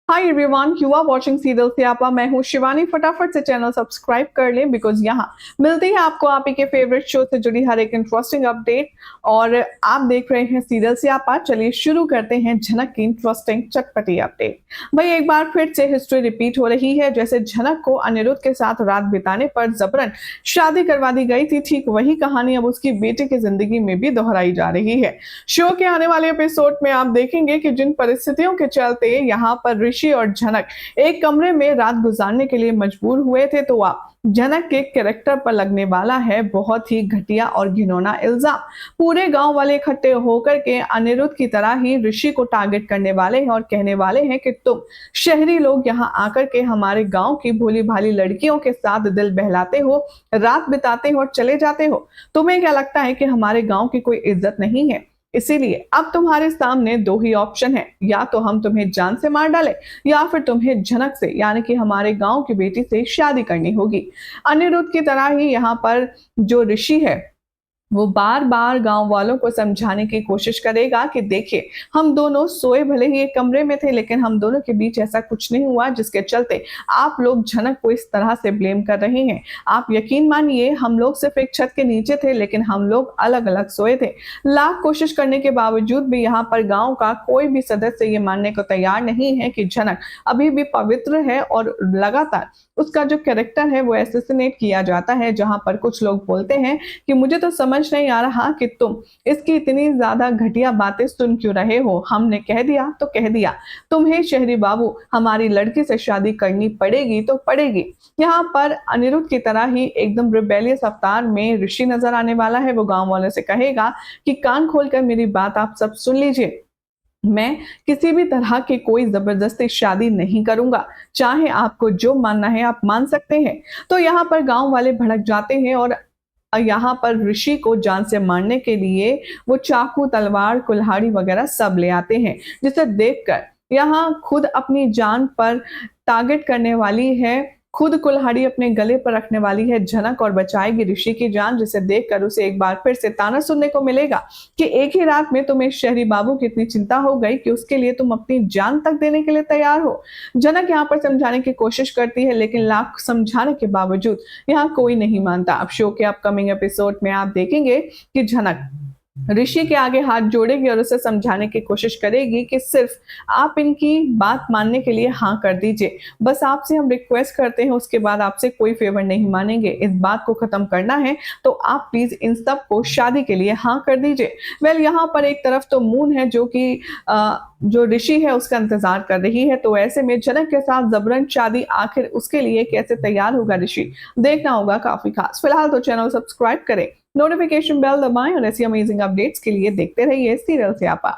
Hi everyone, you are watching serial Siyapa. मैं हूं शिवानी। फटाफट से चैनल सब्सक्राइब कर लें बिकॉज यहाँ मिलती है आपको आप ही के फेवरेट शो से जुड़ी हर एक इंटरेस्टिंग अपडेट। और आप देख रहे हैं सीरियल स्यापा। चलिए शुरू करते हैं झनक की इंटरेस्टिंग चटपटी अपडेट। भाई एक बार फिर से हिस्ट्री रिपीट हो रही है। जैसे झनक को अनिरुद्ध के साथ रात बिताने पर जबरन शादी करवा दी गई थी, ठीक वही कहानी अब उसकी बेटी की जिंदगी में भी दोहराई जा रही है। शो के आने वाले एपिसोड में आप देखेंगे कि जिन परिस्थितियों के चलते यहाँ पर ऋषि और झनक एक कमरे में रात गुजारने के लिए मजबूर हुए थे, तो आप झनक के कैरेक्टर पर लगने वाला है बहुत ही घटिया और घिनौना इल्जाम। पूरे गांव वाले इकट्ठे होकर के अनिरुद्ध की तरह ही ऋषि को टारगेट करने वाले हैं और कहने वाले हैं कि तुम शहरी लोग यहाँ आकर के हमारे गांव की भोली भाली लड़कियों के साथ दिल बहलाते हो, रात बिताते हो और चले जाते हो। तुम्हें क्या लगता है कि हमारे गांव की कोई इज्जत नहीं है? इसीलिए अब तुम्हारे सामने दो ही ऑप्शन है, या तो हम तुम्हें जान से मार डालें या फिर तुम्हें झनक से यानी कि हमारे गांव की बेटी से शादी करनी होगी। अनिरुद्ध की तरह ही यहाँ पर जो ऋषि है वो बार बार गांव वालों को समझाने की कोशिश करेगा कि देखिए, हम दोनों सोए भले ही एक कमरे में थे, लेकिन हम दोनों के बीच ऐसा कुछ नहीं हुआ जिसके चलते आप लोग झनक को इस तरह से ब्लेम कर रहे हैं। आप यकीन मानिए, हम लोग सिर्फ एक छत के नीचे थे, लेकिन हम लोग अलग अलग सोए थे। लाख कोशिश करने के बावजूद भी यहाँ पर गाँव का कोई भी सदस्य ये मानने को तैयार नहीं है कि झनक अभी भी पवित्र है और लगातार उसका जो कैरेक्टर है वो एसेसिनेट किया जाता है। जहां पर कुछ लोग बोलते हैं कि मुझे तो समझ नहीं आ रहा कि तुम इसकी इतनी ज्यादा घटिया बातें सुन क्यों रहे हो। हमने कह दिया तो कह दिया, तुम्हें शहरी बाबू हमारी लड़की से शादी करनी पड़ेगी तो पड़ेगी। यहाँ पर अनिरुद्ध की तरह ही एकदम रिबेलियस अवतार में ऋषि नजर आने वाला है। वो गांव वालों से कहेगा कि कान खोलकर मेरी बात आप सब सुन लीजिए, मैं किसी भी तरह की कोई जबरदस्ती शादी नहीं करूंगा, चाहे आपको जो मानना है आप मान सकते हैं। तो यहाँ पर गांव वाले भड़क जाते हैं और यहाँ पर ऋषि को जान से मारने के लिए वो चाकू, तलवार, कुल्हाड़ी वगैरह सब ले आते हैं, जिसे देखकर यहाँ खुद अपनी जान पर टारगेट करने वाली है, खुद कुल्हाड़ी अपने गले पर रखने वाली है झनक और बचाएगी ऋषि की जान, जिसे देखकर उसे एक बार फिर से ताना सुनने को मिलेगा कि एक ही रात में तुम्हें शहरी बाबू की इतनी चिंता हो गई कि उसके लिए तुम अपनी जान तक देने के लिए तैयार हो। झनक यहाँ पर समझाने की कोशिश करती है, लेकिन लाख समझाने के बावजूद यहाँ कोई नहीं मानता। अब शो के अपकमिंग एपिसोड में आप देखेंगे कि झनक ऋषि के आगे हाथ जोड़ेगी और उसे समझाने की कोशिश करेगी कि सिर्फ आप इनकी बात मानने के लिए हाँ कर दीजिए, बस आपसे हम रिक्वेस्ट करते हैं, उसके बाद आपसे कोई फेवर नहीं मानेंगे। इस बात को खत्म करना है तो आप प्लीज इन सब को शादी के लिए हाँ कर दीजिए। वेल यहाँ पर एक तरफ तो मून है जो कि जो ऋषि है उसका इंतजार कर रही है, तो ऐसे में झनक के साथ जबरन शादी आखिर उसके लिए कैसे तैयार होगा ऋषि, देखना होगा काफी खास। फिलहाल तो चैनल सब्सक्राइब करें, नोटिफिकेशन बेल दबाएं और ऐसी अमेजिंग अपडेट्स के लिए देखते रहिए सीरियल स्यापा।